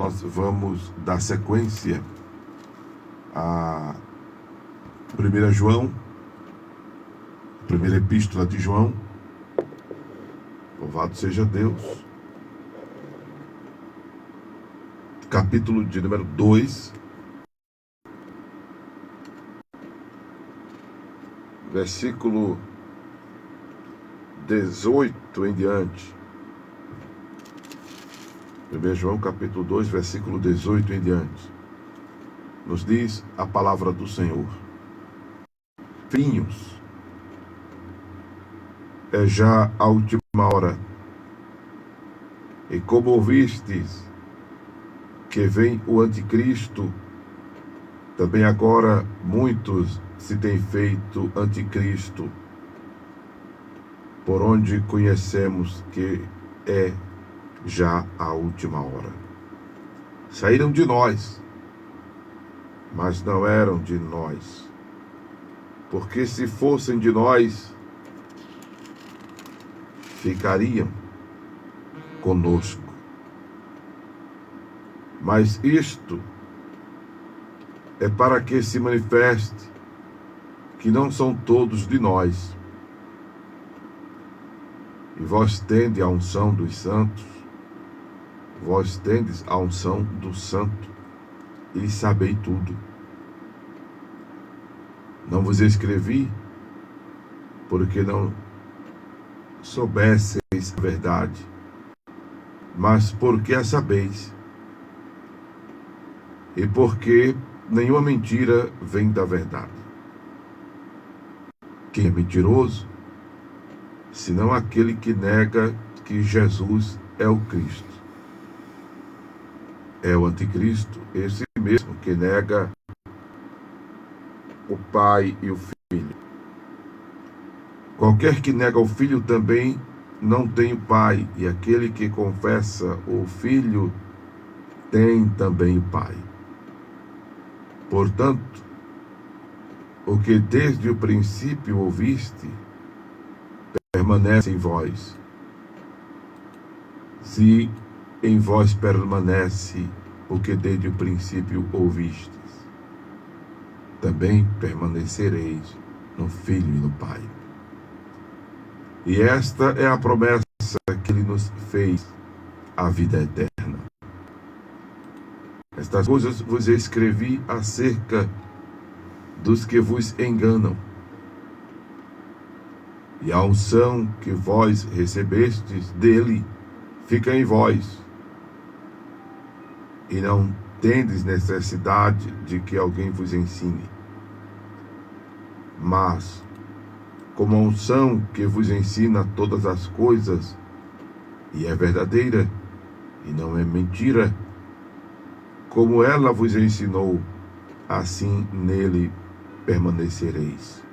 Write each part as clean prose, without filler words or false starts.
nós vamos dar sequência à 1 João, primeira epístola de João. Louvado seja Deus. Capítulo de número 2, versículo 18 em diante. 1 João capítulo 2, versículo 18 em diante. Nos diz a palavra do Senhor: Filhinhos, é já a última hora, e como ouvistes que vem o anticristo, também agora muitos se têm feito anticristo, por onde conhecemos que é já a última hora. Saíram de nós, mas não eram de nós, porque se fossem de nós, ficariam conosco. Mas isto é para que se manifeste que não são todos de nós. E vós tendes a unção dos santos, vós tendes a unção do santo, e sabei tudo. Não vos escrevi, porque não soubesseis a verdade, mas porque a sabeis, e porque nenhuma mentira vem da verdade. Quem é mentiroso, senão aquele que nega que Jesus é o Cristo? É o anticristo, esse mesmo que nega o Pai e o Filho. Qualquer que nega o Filho também não tem o Pai, e aquele que confessa o Filho tem também o Pai. Portanto, o que desde o princípio ouviste, permanece em vós. Se em vós permanece o que desde o princípio ouvistes, também permanecereis no Filho e no Pai. E esta é a promessa que Ele nos fez, a vida eterna. Estas coisas vos escrevi acerca dos que vos enganam. E a unção que vós recebestes dele fica em vós, e não tendes necessidade de que alguém vos ensine. Mas, como a unção que vos ensina todas as coisas, e é verdadeira, e não é mentira, como ela vos ensinou, assim nele permanecereis.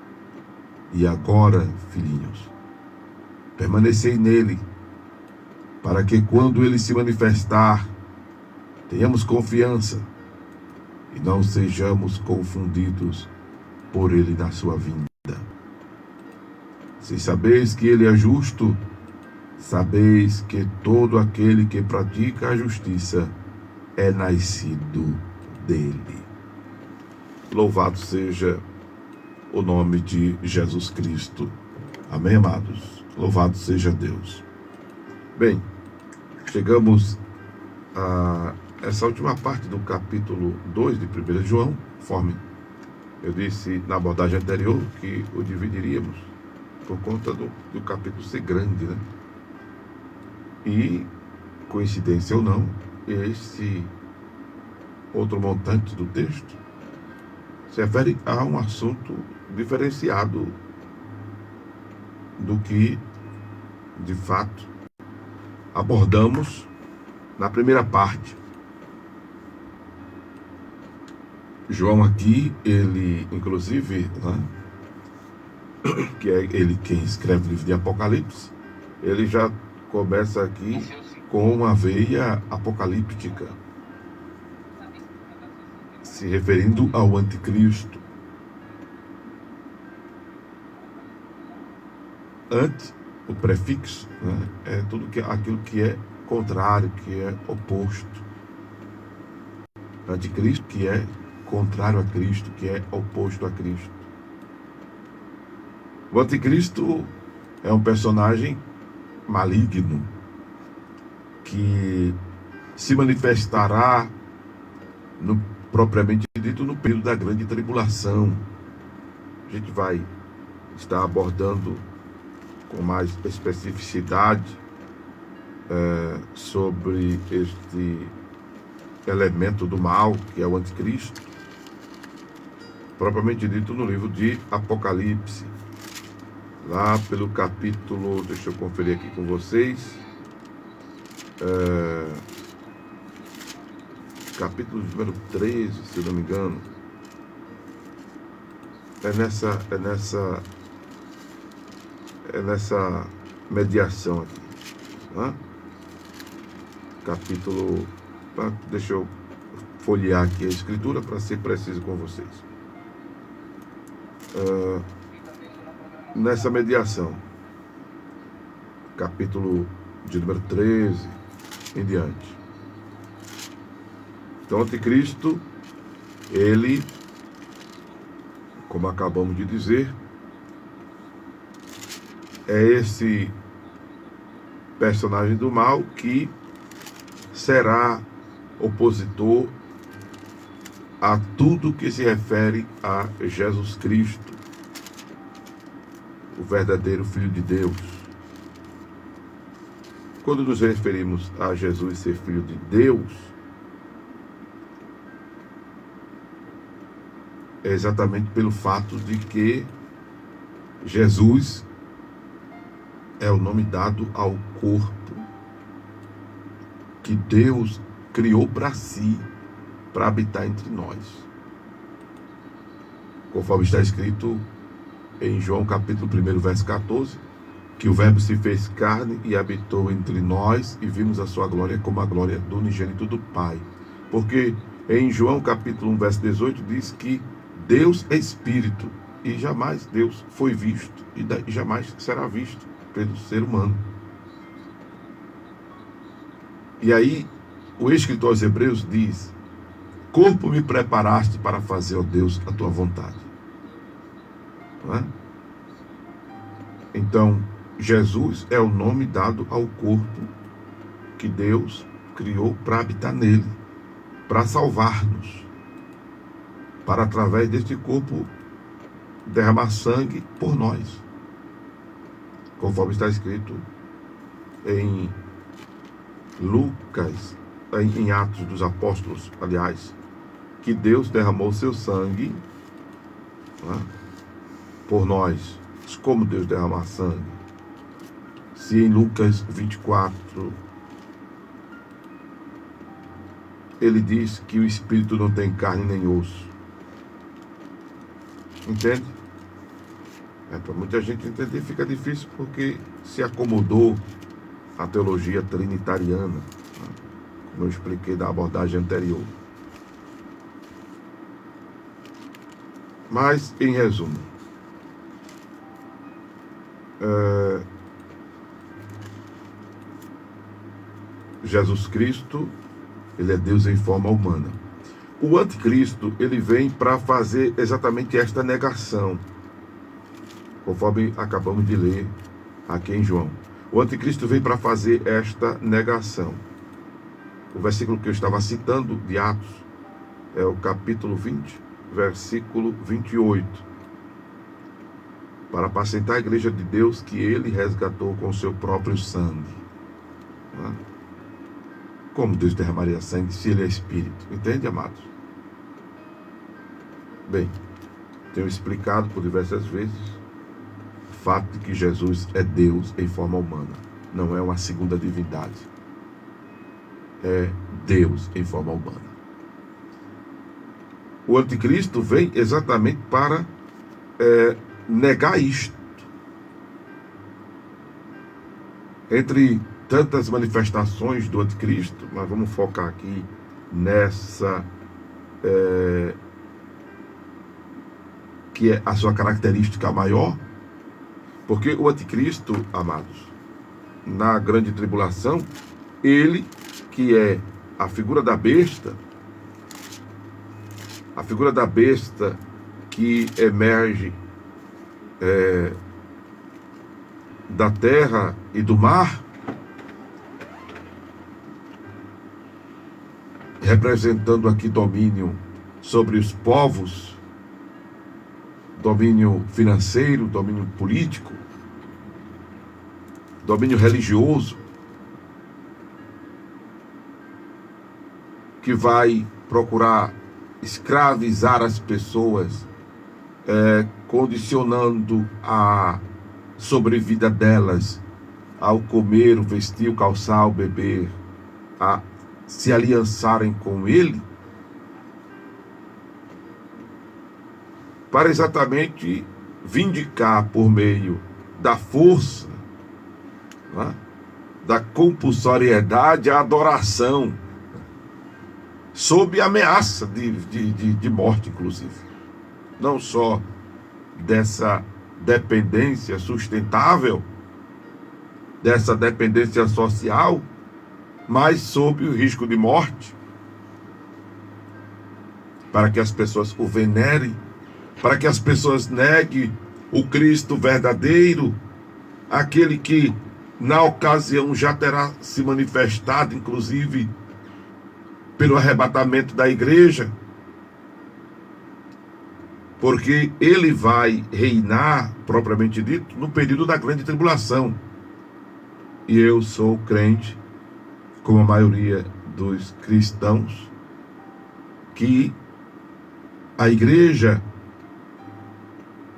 E agora, filhinhos, permanecei nele, para que quando ele se manifestar, tenhamos confiança e não sejamos confundidos por ele na sua vinda. Se sabeis que ele é justo, sabeis que todo aquele que pratica a justiça é nascido dele. Louvado seja o nome de Jesus Cristo. Amém, amados? Louvado seja Deus. Bem, chegamos a essa última parte do capítulo 2 de 1 João, conforme eu disse na abordagem anterior, que o dividiríamos por conta do capítulo ser grande, né? E, coincidência ou não, esse outro montante do texto se refere a um assunto diferenciado do que, de fato, abordamos na primeira parte. João aqui, ele, inclusive, né, que é ele quem escreve o livro de Apocalipse, ele já começa aqui com uma veia apocalíptica, se referindo ao anticristo. Antes, o prefixo, né, é tudo aquilo que é contrário, que é oposto. Anticristo, que é contrário a Cristo, que é oposto a Cristo. O anticristo é um personagem maligno que se manifestará propriamente dito no período da grande tribulação. A gente vai estar abordando com mais especificidade sobre este elemento do mal, que é o anticristo, propriamente dito no livro de Apocalipse, lá pelo capítulo, deixa eu conferir aqui com vocês, capítulo número 13, se eu não me engano. É nessa mediação aqui, né? Capítulo, deixa eu folhear aqui a escritura para ser preciso com vocês. Nessa mediação, capítulo de número 13 em diante. Então, o anticristo, ele, como acabamos de dizer, é esse personagem do mal que será opositor a tudo que se refere a Jesus Cristo, o verdadeiro Filho de Deus. Quando nos referimos a Jesus ser Filho de Deus, é exatamente pelo fato de que Jesus é o nome dado ao corpo que Deus criou para si, para habitar entre nós. Conforme está escrito em João capítulo 1, verso 14, que o Verbo se fez carne e habitou entre nós e vimos a sua glória como a glória do unigênito do Pai. Porque em João capítulo 1, verso 18 diz que Deus é Espírito e jamais Deus foi visto e jamais será visto pelo ser humano. E aí o escritor aos Hebreus diz: corpo me preparaste para fazer, ó Deus, a tua vontade. Não é? Então, Jesus é o nome dado ao corpo que Deus criou para habitar nele, para salvar-nos, para através deste corpo derramar sangue por nós, conforme está escrito em Lucas, em Atos dos Apóstolos, aliás, que Deus derramou seu sangue, né, por nós. Como Deus derramar sangue? Se em Lucas 24 ele diz que o Espírito não tem carne nem osso. Entende? Para muita gente entender fica difícil porque se acomodou a teologia trinitariana, né, como eu expliquei da abordagem anterior. Mas, em resumo, Jesus Cristo, ele é Deus em forma humana. O anticristo, ele vem para fazer exatamente esta negação, conforme acabamos de ler aqui em João. O anticristo vem para fazer esta negação. O versículo que eu estava citando de Atos é o capítulo 20, versículo 28. Para apacentar a igreja de Deus que ele resgatou com o seu próprio sangue. Como Deus derramaria sangue se ele é Espírito? Entende, amados? Bem, tenho explicado por diversas vezes o fato de que Jesus é Deus em forma humana. Não é uma segunda divindade. É Deus em forma humana. O anticristo vem exatamente para negar isto. Entre tantas manifestações do anticristo, mas vamos focar aqui nessa que é a sua característica maior, porque o anticristo, amados, na grande tribulação, ele, que é a figura da besta, a figura da besta que emerge da terra e do mar, representando aqui domínio sobre os povos, domínio financeiro, domínio político, domínio religioso, que vai procurar escravizar as pessoas, condicionando a sobrevida delas ao comer, o vestir, o calçar, o beber, a se aliançarem com ele, para exatamente vindicar por meio da força, né, da compulsoriedade, a adoração, sob ameaça de morte, inclusive. Não só dessa dependência sustentável, dessa dependência social, mas sob o risco de morte, para que as pessoas o venerem, para que as pessoas neguem o Cristo verdadeiro, aquele que na ocasião já terá se manifestado, inclusive pelo arrebatamento da igreja, porque ele vai reinar, propriamente dito, no período da grande tribulação. E eu sou crente, como a maioria dos cristãos, que a igreja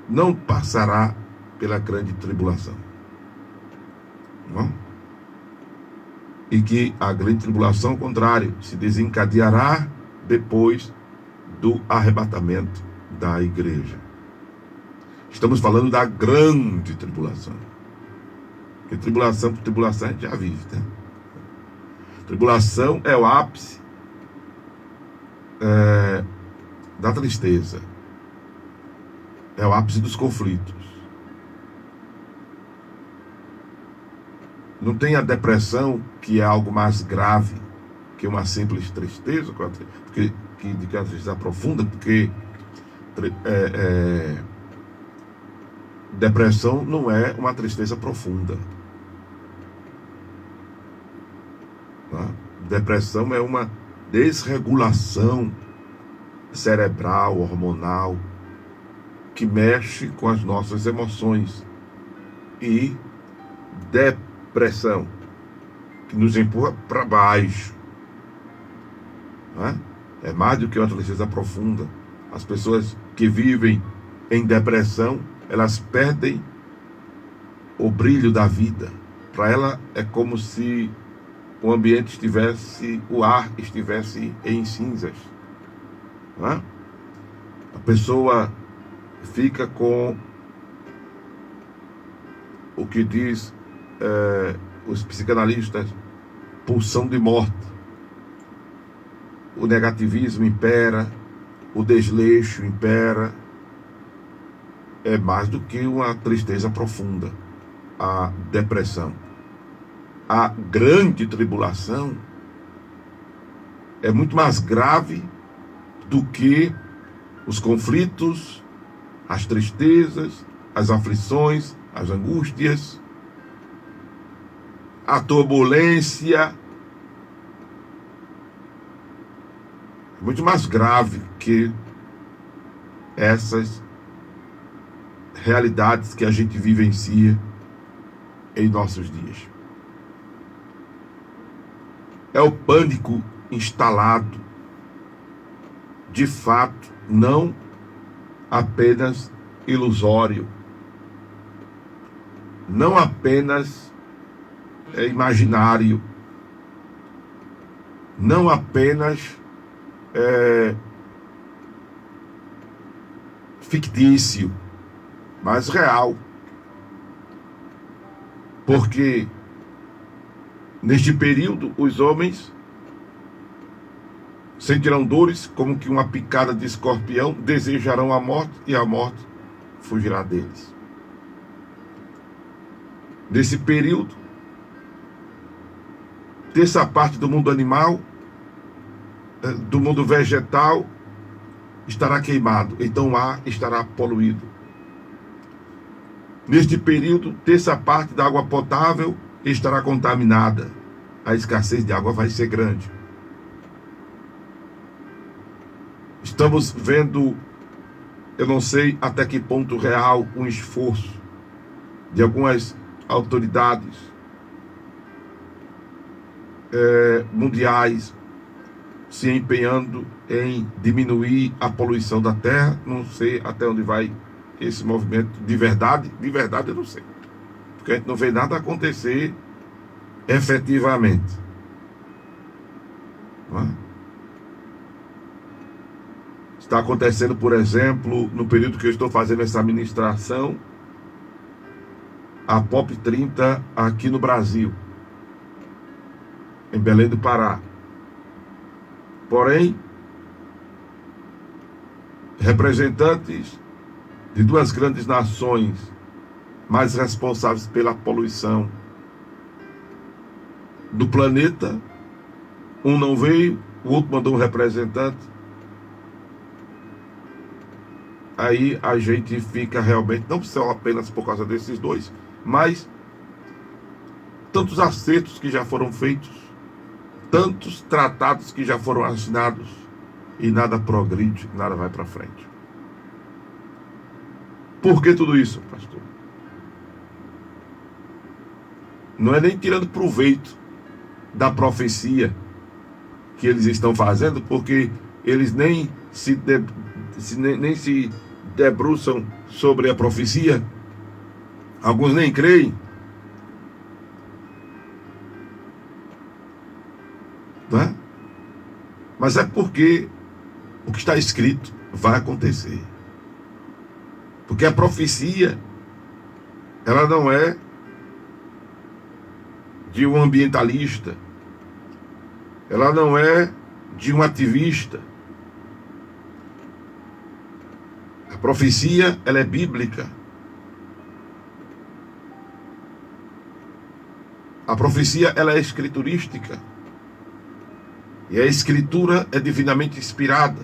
não passará pela grande tribulação, não? E que a grande tribulação, ao contrário, se desencadeará depois do arrebatamento da igreja. Estamos falando da grande tribulação, porque tribulação por tribulação a gente já vive, né? Tribulação é o ápice da tristeza, é o ápice dos conflitos. Não tem a depressão, que é algo mais grave que uma simples tristeza, porque de uma tristeza profunda, porque depressão não é uma tristeza profunda. Tá? Depressão é uma desregulação cerebral, hormonal, que mexe com as nossas emoções. E depressão, que nos empurra para baixo. Tá? É mais do que uma tristeza profunda. As pessoas que vivem em depressão, elas perdem o brilho da vida. Para ela é como se o ambiente estivesse, o ar estivesse em cinzas. Né? A pessoa fica com o que diz os psicanalistas, pulsão de morte. O negativismo impera, o desleixo impera. É mais do que uma tristeza profunda, a depressão. A grande tribulação é muito mais grave do que os conflitos, as tristezas, as aflições, as angústias, a turbulência. É muito mais grave que essas realidades que a gente vivencia em nossos dias. É o pânico instalado, de fato, não apenas ilusório, não apenas imaginário, não apenas fictício, mas real. Porque neste período os homens sentirão dores como que uma picada de escorpião, desejarão a morte e a morte fugirá deles. Nesse período, terça parte do mundo animal, do mundo vegetal, estará queimado, então o ar estará poluído. Neste período, terça parte da água potável estará contaminada. A escassez de água vai ser grande. Estamos vendo, eu não sei até que ponto real, um esforço de algumas autoridades mundiais se empenhando em diminuir a poluição da terra. Não sei até onde vai esse movimento de verdade eu não sei, porque a gente não vê nada acontecer efetivamente, não é? Está acontecendo, por exemplo, no período que eu estou fazendo essa ministração, a POP 30 aqui no Brasil, em Belém do Pará. Porém, representantes de duas grandes nações mais responsáveis pela poluição do planeta, um não veio, o outro mandou um representante. Aí a gente fica realmente, não só apenas por causa desses dois, mas tantos acertos que já foram feitos, tantos tratados que já foram assinados, e nada progride, nada vai para frente. Por que tudo isso, pastor? Não é nem tirando proveito da profecia que eles estão fazendo, porque eles nem se debruçam sobre a profecia. Alguns nem creem. Não é? Mas é porque o que está escrito vai acontecer. Porque a profecia, ela não é de um ambientalista, ela não é de um ativista. A profecia, ela é bíblica. A profecia, ela é escriturística. E a escritura é divinamente inspirada.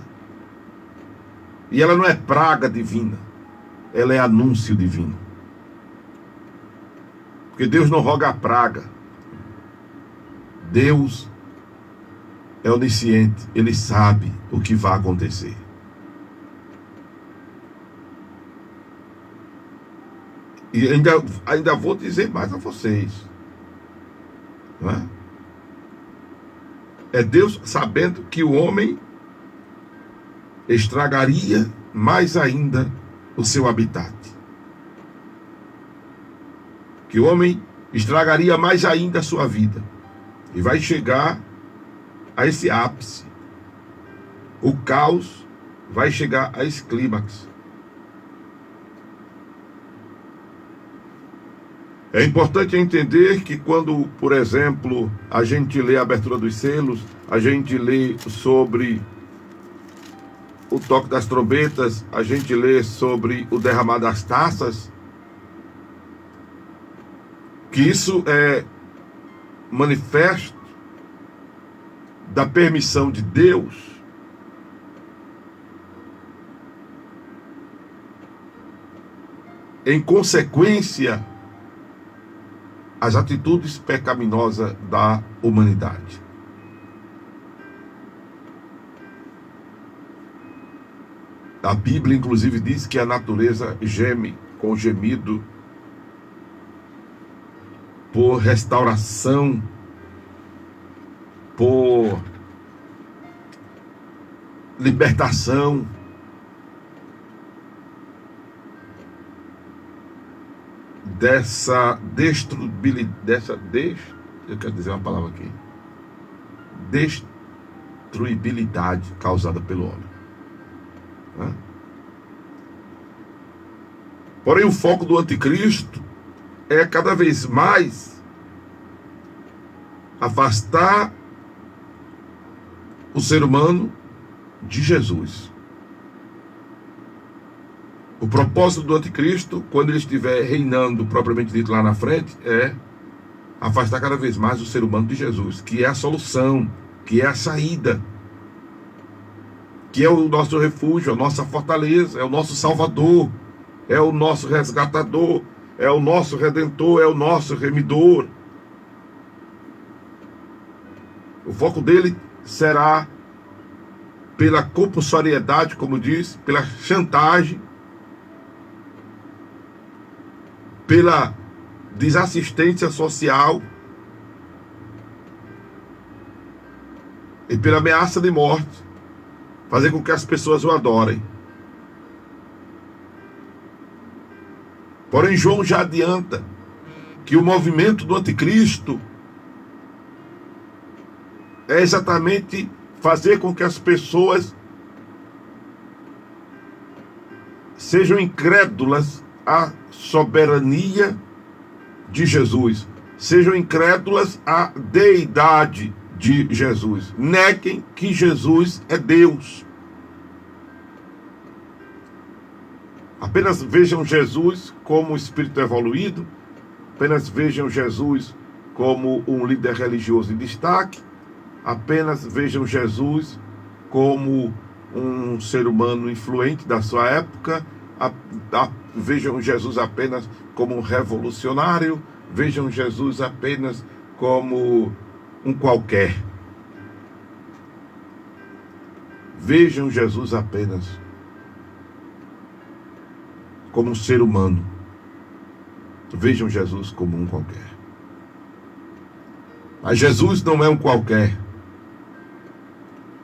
E ela não é praga divina, ela é anúncio divino. Porque Deus não roga a praga. Deus é onisciente, Ele sabe o que vai acontecer. E ainda vou dizer mais a vocês, não é? É Deus sabendo que o homem estragaria mais ainda o seu habitat. Que o homem estragaria mais ainda a sua vida. E vai chegar a esse ápice. O caos vai chegar a esse clímax. É importante entender que quando, por exemplo, a gente lê a abertura dos selos, a gente lê sobre o toque das trombetas, a gente lê sobre o derramar das taças, que isso é manifesto da permissão de Deus em consequência às atitudes pecaminosas da humanidade. A Bíblia, inclusive, diz que a natureza geme com gemido por restauração, por libertação. Dessa destruibilidade, eu quero dizer uma palavra aqui, destruibilidade causada pelo homem. Né? Porém, o foco do anticristo é cada vez mais afastar o ser humano de Jesus. O propósito do anticristo, quando ele estiver reinando propriamente dito lá na frente, é afastar cada vez mais o ser humano de Jesus, que é a solução, que é a saída. que é o nosso refúgio, a nossa fortaleza, é o nosso salvador, é o nosso resgatador, é o nosso redentor, é o nosso remidor. O foco dele será pela compulsoriedade, como diz, pela chantagem, pela desassistência social e pela ameaça de morte, fazer com que as pessoas o adorem. Porém, João já adianta que o movimento do anticristo é exatamente fazer com que as pessoas sejam incrédulas à soberania de Jesus, sejam incrédulas à deidade de Jesus, neguem que Jesus é Deus. Apenas vejam Jesus como um espírito evoluído, apenas vejam Jesus como um líder religioso em destaque, apenas vejam Jesus como um ser humano influente da sua época, vejam Jesus apenas como um revolucionário, vejam Jesus apenas como um qualquer. Vejam Jesus apenas como um ser humano. Vejam Jesus como um qualquer. Mas Jesus não é um qualquer.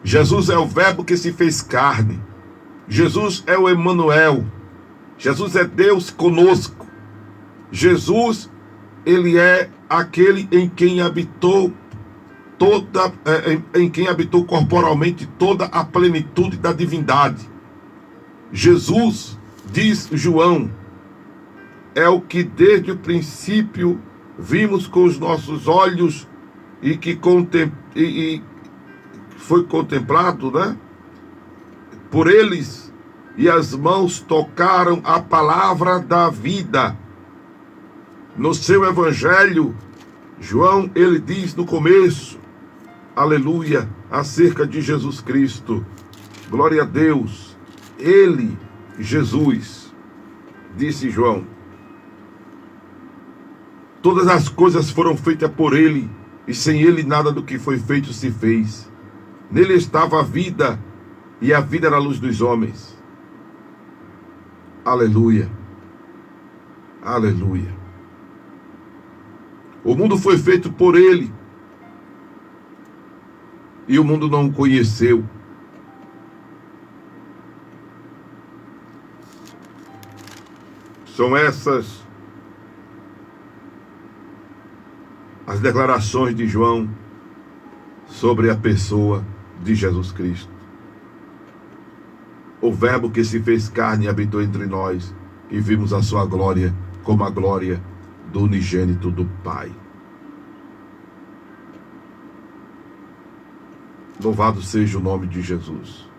Jesus é o Verbo que se fez carne. Jesus é o Emanuel. Jesus é Deus conosco. Jesus, ele é aquele em quem habitou em quem habitou corporalmente toda a plenitude da divindade. Jesus, diz João, é o que desde o princípio vimos com os nossos olhos e que foi contemplado, né, por eles, e as mãos tocaram a palavra da vida. No seu evangelho, João, ele diz no começo, aleluia, acerca de Jesus Cristo, glória a Deus, ele, Jesus, disse João, todas as coisas foram feitas por ele, e sem ele nada do que foi feito se fez. Nele estava a vida, e a vida era a luz dos homens. Aleluia. Aleluia. O mundo foi feito por ele, e o mundo não o conheceu. São essas as declarações de João sobre a pessoa de Jesus Cristo. O Verbo que se fez carne e habitou entre nós, e vimos a sua glória como a glória do unigênito do Pai. Louvado seja o nome de Jesus,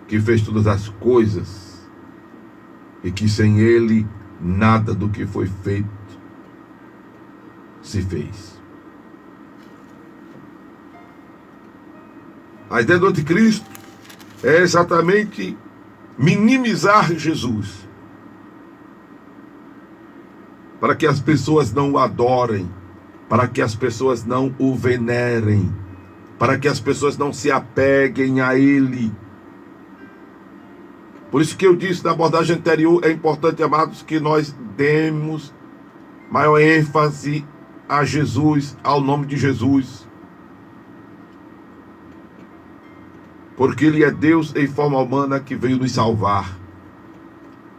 que fez todas as coisas, e que sem ele nada do que foi feito se fez. A ideia do anticristo é exatamente minimizar Jesus, para que as pessoas não o adorem, para que as pessoas não o venerem, para que as pessoas não se apeguem a ele. Por isso que eu disse na abordagem anterior, é importante, amados, que nós demos maior ênfase a Jesus, ao nome de Jesus. Porque ele é Deus em forma humana que veio nos salvar.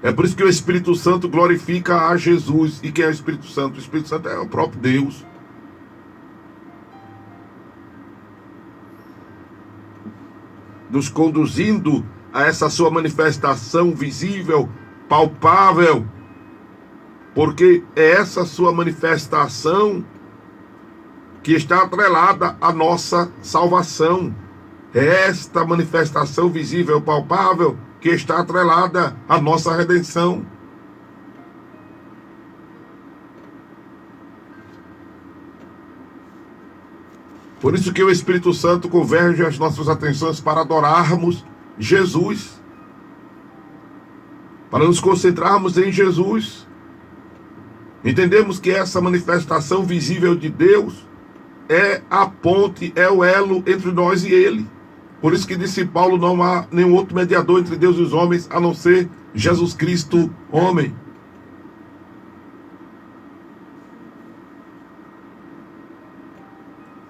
É por isso que o Espírito Santo glorifica a Jesus. E quem é o Espírito Santo? O Espírito Santo é o próprio Deus. Nos conduzindo a essa sua manifestação visível, palpável. Porque é essa sua manifestação que está atrelada à nossa salvação. É esta manifestação visível, palpável, que está atrelada à nossa redenção. Por isso que o Espírito Santo converge as nossas atenções para adorarmos Jesus, para nos concentrarmos em Jesus. Entendemos que essa manifestação visível de Deus é a ponte, é o elo entre nós e Ele. Por isso que disse Paulo, não há nenhum outro mediador entre Deus e os homens, a não ser Jesus Cristo, homem.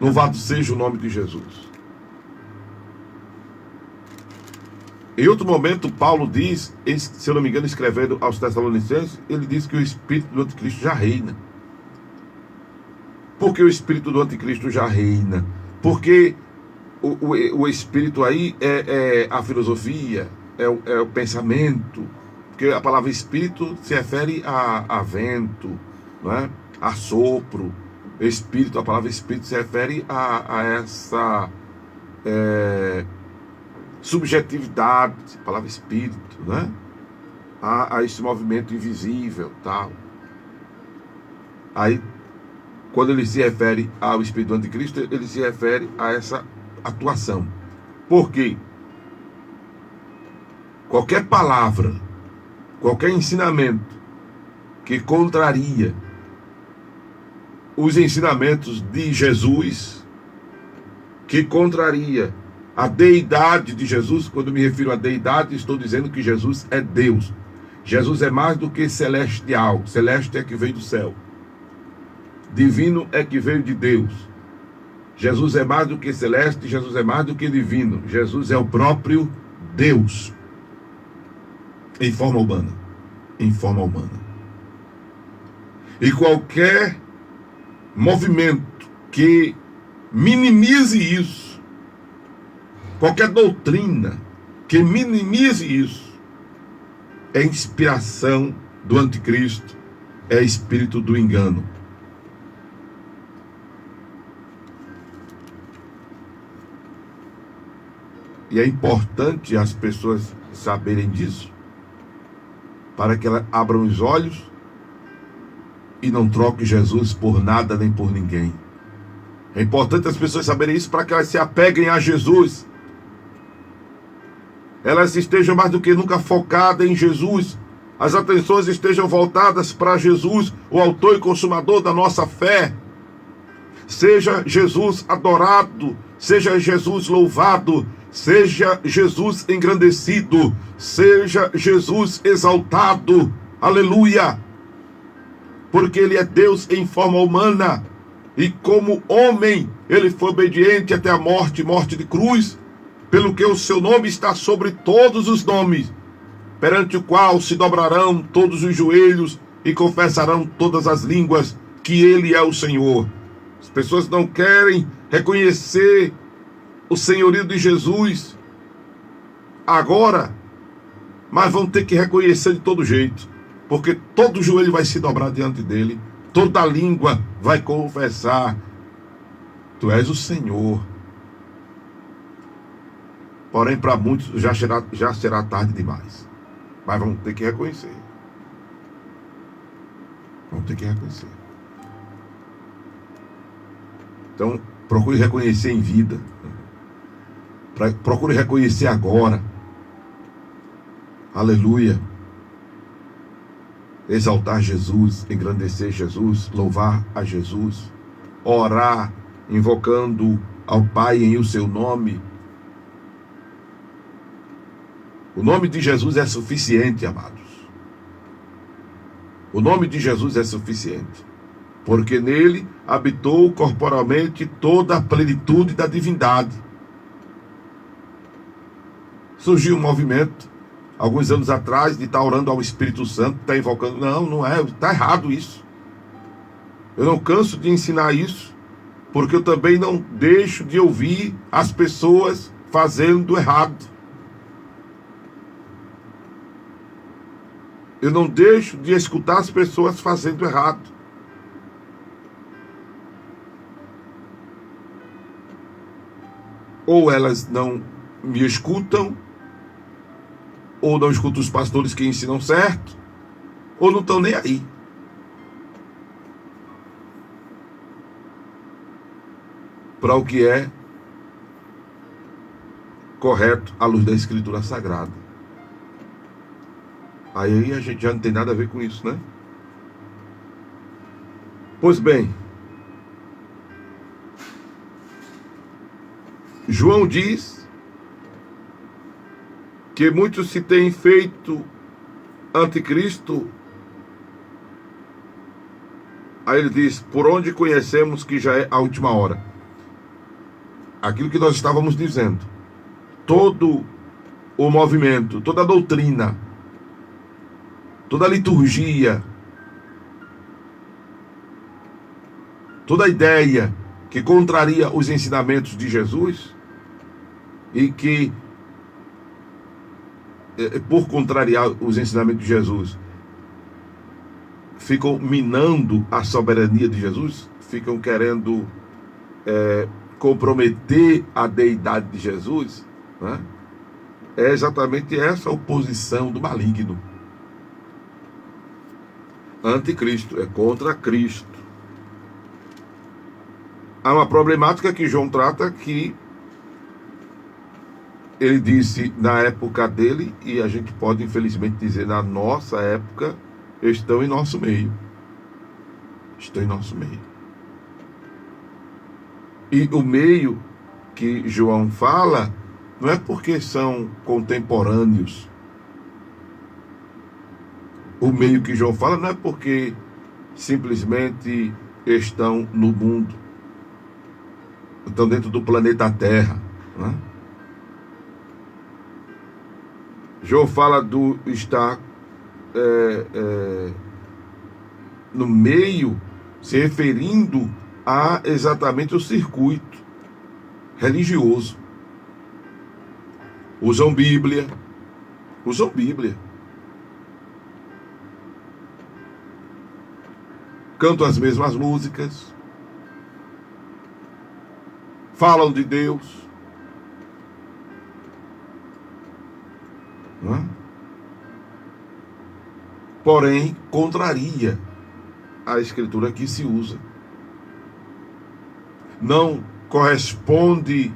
Louvado seja o nome de Jesus. Em outro momento, Paulo diz, se eu não me engano, escrevendo aos Tessalonicenses, ele diz que o espírito do anticristo já reina. Por que o espírito do anticristo já reina? Porque o espírito aí é a filosofia, é o pensamento. Porque a palavra espírito se refere a vento, não é? A sopro. Espírito, a palavra espírito se refere a essa subjetividade, a palavra espírito, né? A esse movimento invisível, tal. Aí, quando ele se refere ao espírito do anticristo, ele se refere a essa atuação. Por quê? Qualquer palavra, qualquer ensinamento que contraria os ensinamentos de Jesus, que contraria a deidade de Jesus. Quando me refiro à deidade, estou dizendo que Jesus é Deus. Jesus é mais do que celestial. Celeste é que veio do céu. Divino é que veio de Deus. Jesus é mais do que celeste, Jesus é mais do que divino. Jesus é o próprio Deus. Em forma humana. Em forma humana. E qualquer movimento que minimize isso, qualquer doutrina que minimize isso, é inspiração do anticristo, é espírito do engano. E é importante as pessoas saberem disso, para que elas abram os olhos e não troquem Jesus por nada nem por ninguém. É importante as pessoas saberem isso para que elas se apeguem a Jesus. Elas estejam mais do que nunca focadas em Jesus. As atenções estejam voltadas para Jesus, o autor e consumador da nossa fé. Seja Jesus adorado, seja Jesus louvado, seja Jesus engrandecido, seja Jesus exaltado. Aleluia! Porque ele é Deus em forma humana, e como homem, ele foi obediente até a morte, morte de cruz, pelo que o seu nome está sobre todos os nomes, perante o qual se dobrarão todos os joelhos e confessarão todas as línguas que ele é o Senhor. As pessoas não querem reconhecer o senhorio de Jesus agora, mas vão ter que reconhecer de todo jeito. Porque todo joelho vai se dobrar diante dele, toda língua vai confessar: tu és o Senhor. Porém, para muitos já será tarde demais. Mas vão ter que reconhecer. Vão ter que reconhecer. Então, procure reconhecer em vida. Procure reconhecer agora. Aleluia. Exaltar Jesus, engrandecer Jesus, louvar a Jesus, orar, invocando ao Pai em o seu nome. O nome de Jesus é suficiente, amados. O nome de Jesus é suficiente, porque nele habitou corporalmente toda a plenitude da divindade. Surgiu um movimento alguns anos atrás, de estar orando ao Espírito Santo, estar invocando. Não é, está errado isso. Eu não canso de ensinar isso, porque eu também não deixo de ouvir as pessoas fazendo errado. Eu não deixo de escutar as pessoas fazendo errado. Ou elas não me escutam, ou não escutam os pastores que ensinam certo, ou não estão nem aí. para o que é correto à luz da Escritura Sagrada. Aí a gente já não tem nada a ver com isso, né? Pois bem, João diz que muitos se têm feito anticristo. Aí ele diz: por onde conhecemos que já é a última hora? Aquilo que nós estávamos dizendo. Todo o movimento, toda a doutrina, toda a liturgia, toda a ideia que contraria os ensinamentos de Jesus e que, por contrariar os ensinamentos de Jesus, ficam minando a soberania de Jesus, ficam querendo comprometer a deidade de Jesus, né? É exatamente essa oposição do maligno. Anticristo, é contra Cristo. Há uma problemática que João trata, que ele disse na época dele, e a gente pode infelizmente dizer na nossa época, estão em nosso meio. Estão em nosso meio. E o meio que João fala não é porque são contemporâneos. O meio que João fala não é porque simplesmente estão no mundo, estão dentro do planeta Terra, né? João fala do estar no meio, se referindo a exatamente o circuito religioso. Usam Bíblia. Cantam as mesmas músicas. Falam de Deus. Não é? Porém, contraria a Escritura que se usa. Não corresponde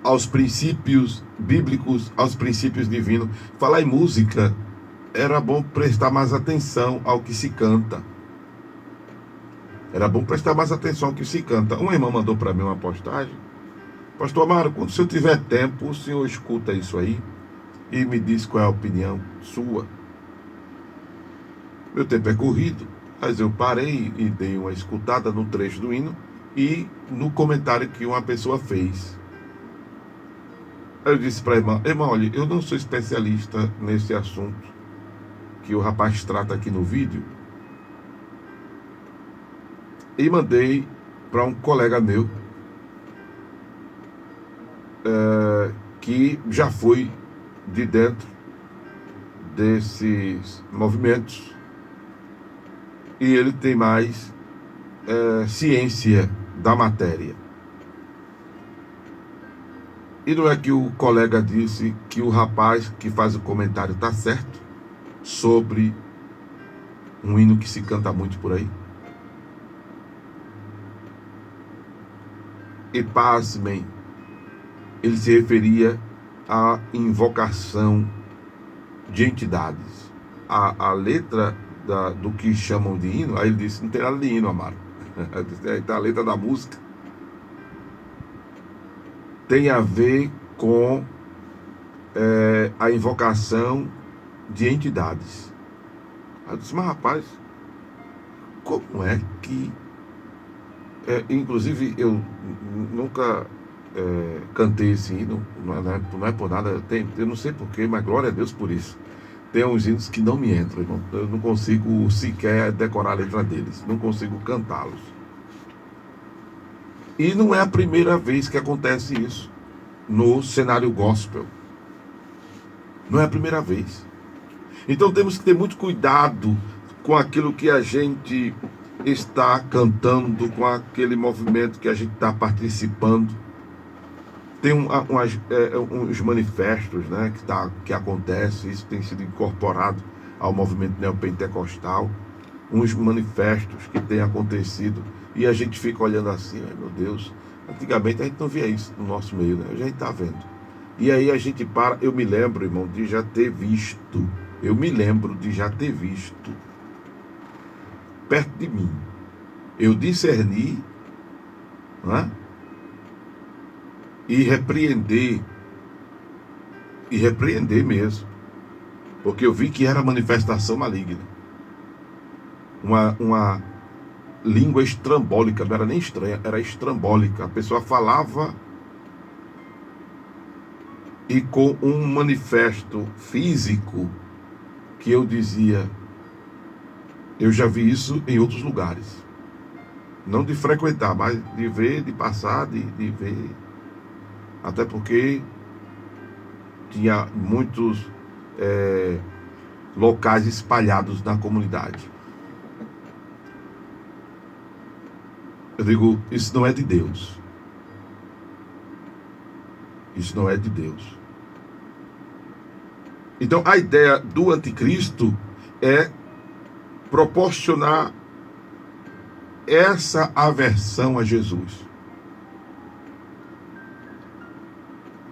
aos princípios bíblicos, aos princípios divinos. Falar em música, era bom prestar mais atenção ao que se canta. Era bom prestar mais atenção ao que se canta. Uma irmã mandou para mim uma postagem: pastor Amaro, quando o senhor tiver tempo, o senhor escuta isso aí e me diz qual é a opinião sua. Meu tempo é corrido, mas eu parei e dei uma escutada no trecho do hino e no comentário que uma pessoa fez. Eu disse para a irmã: olha, eu não sou especialista nesse assunto que o rapaz trata aqui no vídeo. E mandei para um colega meu, que já foi de dentro desses movimentos, e ele tem mais ciência da matéria. E não é que o colega disse que o rapaz que faz o comentário está certo sobre um hino que se canta muito por aí? E pasmem, ele se referia à invocação de entidades. A letra do que chamam de hino, aí ele disse: não tem nada de hino, Amaro. Aí está a letra da música. Tem a ver com a invocação de entidades. Aí eu disse: mas rapaz, como é que... inclusive eu nunca cantei esse hino, não é por nada, eu não sei porquê, mas glória a Deus por isso. Tem uns hinos que não me entram, irmão. Eu não consigo sequer decorar a letra deles, não consigo cantá-los. E não é a primeira vez que acontece isso no cenário gospel. Não é a primeira vez. Então temos que ter muito cuidado com aquilo que a gente está cantando, com aquele movimento que a gente está participando. Tem uns manifestos, né, que acontece, isso tem sido incorporado ao movimento neopentecostal, uns manifestos que têm acontecido e a gente fica olhando assim, ai meu Deus, antigamente a gente não via isso no nosso meio, né? Hoje a gente está vendo. E aí a gente para, eu me lembro, irmão, de já ter visto, perto de mim, eu discerni, né? E repreender mesmo, porque eu vi que era manifestação maligna, uma língua estrambólica, não era nem estranha, era estrambólica, a pessoa falava e com um manifesto físico que eu dizia, eu já vi isso em outros lugares, não de frequentar, mas de ver, de passar, de ver, até porque tinha muitos locais espalhados na comunidade. Eu digo, isso não é de Deus. Isso não é de Deus. Então a ideia do anticristo é proporcionar essa aversão a Jesus.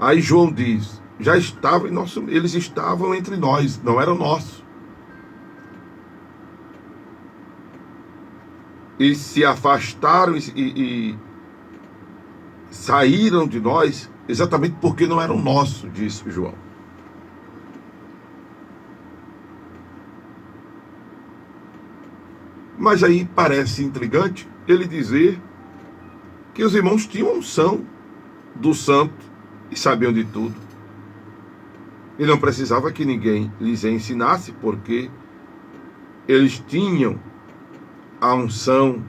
Aí João diz, já estava em nosso, eles estavam entre nós, não eram nossos. E se afastaram e saíram de nós exatamente porque não eram nossos, disse João. Mas aí parece intrigante ele dizer que os irmãos tinham unção do santo e sabiam de tudo. E não precisava que ninguém lhes ensinasse, porque eles tinham a unção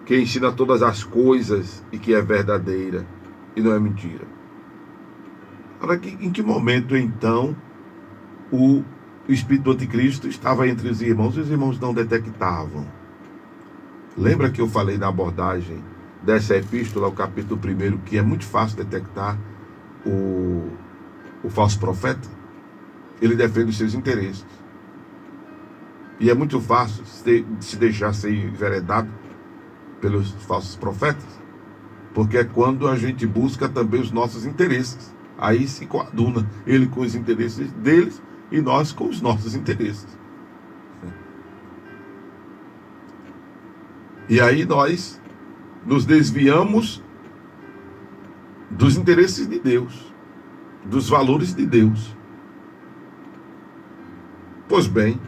que ensina todas as coisas e que é verdadeira e não é mentira. Agora, em que momento então o espírito do anticristo estava entre os irmãos e os irmãos não detectavam? Lembra que eu falei na abordagem dessa epístola, o capítulo 1, que é muito fácil detectar o falso profeta? Ele defende os seus interesses. E é muito fácil se deixar ser enveredado pelos falsos profetas, porque é quando a gente busca também os nossos interesses. Aí se coaduna ele com os interesses deles e nós com os nossos interesses. E aí nós nos desviamos dos interesses de Deus, dos valores de Deus. Pois bem,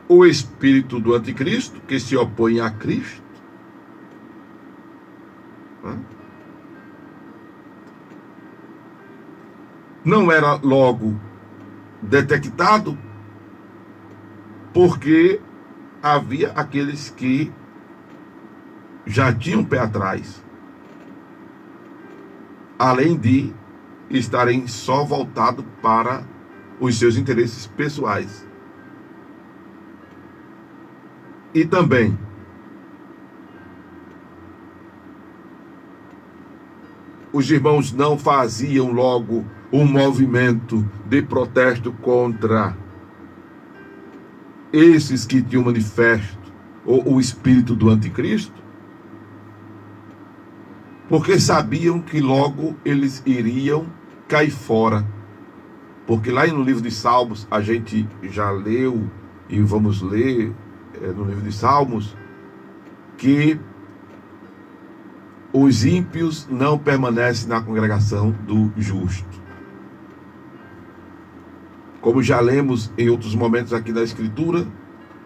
o espírito do anticristo, que se opõe a Cristo, não era logo detectado, porque havia aqueles que já tinham pé atrás, além de estarem só voltados para os seus interesses pessoais. E também os irmãos não faziam logo um movimento de protesto contra esses que tinham manifesto ou o espírito do anticristo, porque sabiam que logo eles iriam cair fora. Porque lá no livro de Salmos, a gente já leu e vamos ler no livro de Salmos, que os ímpios não permanecem na congregação do justo. Como já lemos em outros momentos aqui da Escritura,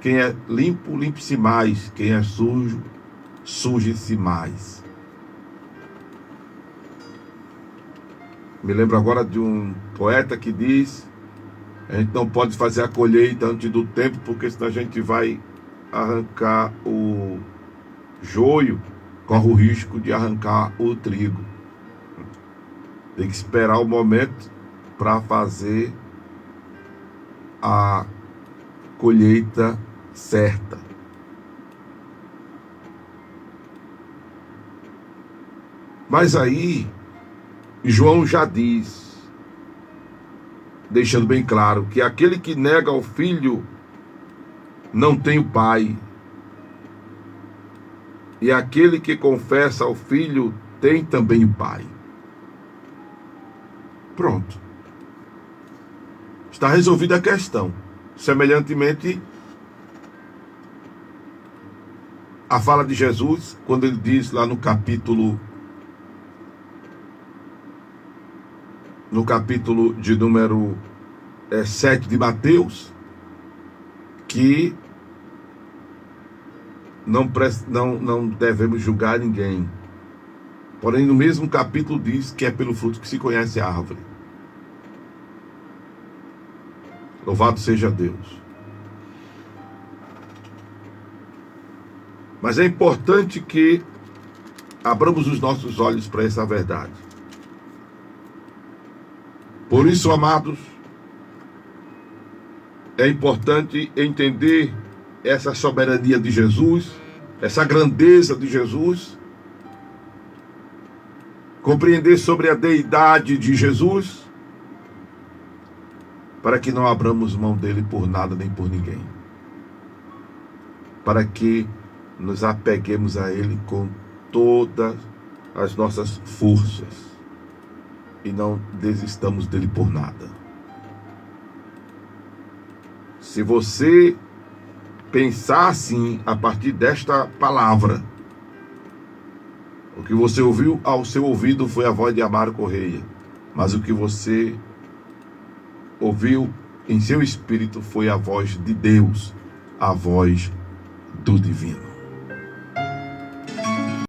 quem é limpo, limpe-se mais. Quem é sujo, suje-se mais. Me lembro agora de um poeta que diz: a gente não pode fazer a colheita antes do tempo, porque senão a gente vai arrancar o joio, corre o risco de arrancar o trigo. Tem que esperar o momento para fazer a colheita certa. Mas aí João já diz, deixando bem claro, que aquele que nega o filho não tem o pai. e aquele que confessa ao Filho tem também o Pai. Pronto. Está resolvida a questão. Semelhantemente, a fala de Jesus, quando ele diz lá no capítulo de número 7 de Mateus, que não devemos julgar ninguém. Porém, no mesmo capítulo diz que é pelo fruto que se conhece a árvore. Louvado seja Deus. Mas é importante que abramos os nossos olhos para essa verdade. Por isso, amados, é importante entender essa soberania de Jesus, essa grandeza de Jesus, compreender sobre a deidade de Jesus, para que não abramos mão dele por nada nem por ninguém. Para que nos apeguemos a ele com todas as nossas forças e não desistamos dele por nada. Se você pensar assim, a partir desta palavra, o que você ouviu ao seu ouvido foi a voz de Amaro Correia, mas o que você ouviu em seu espírito foi a voz de Deus, a voz do divino.